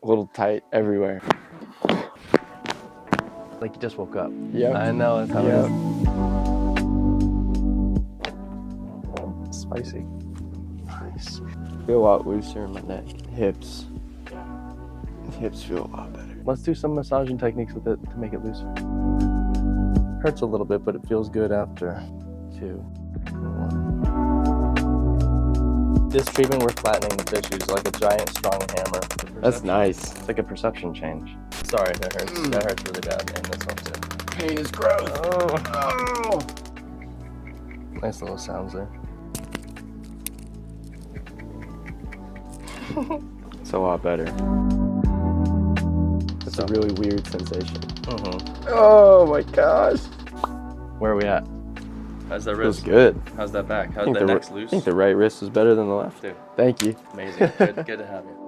a little tight everywhere. Like you just woke up. Yep. I know, that's how Yep. it is. Spicy. Nice. Feel a lot looser in my neck. Hips. Hips feel a lot better. Let's do some massaging techniques with it to make it looser. Hurts a little bit, but it feels good after 2, 1. This treatment, we're flattening the tissues like a giant, strong hammer. That's nice. It's like a perception change. Sorry, that hurts. That hurts really bad, and this one too. Pain is growth. Oh. Nice little sounds there. It's a lot better. It's a really weird sensation. Oh my gosh. Where are we at? How's that Feels wrist? good. How's that back? I How's think the neck's loose? I think the right wrist is better than the left. Dude. Thank you. Amazing. Good to have you.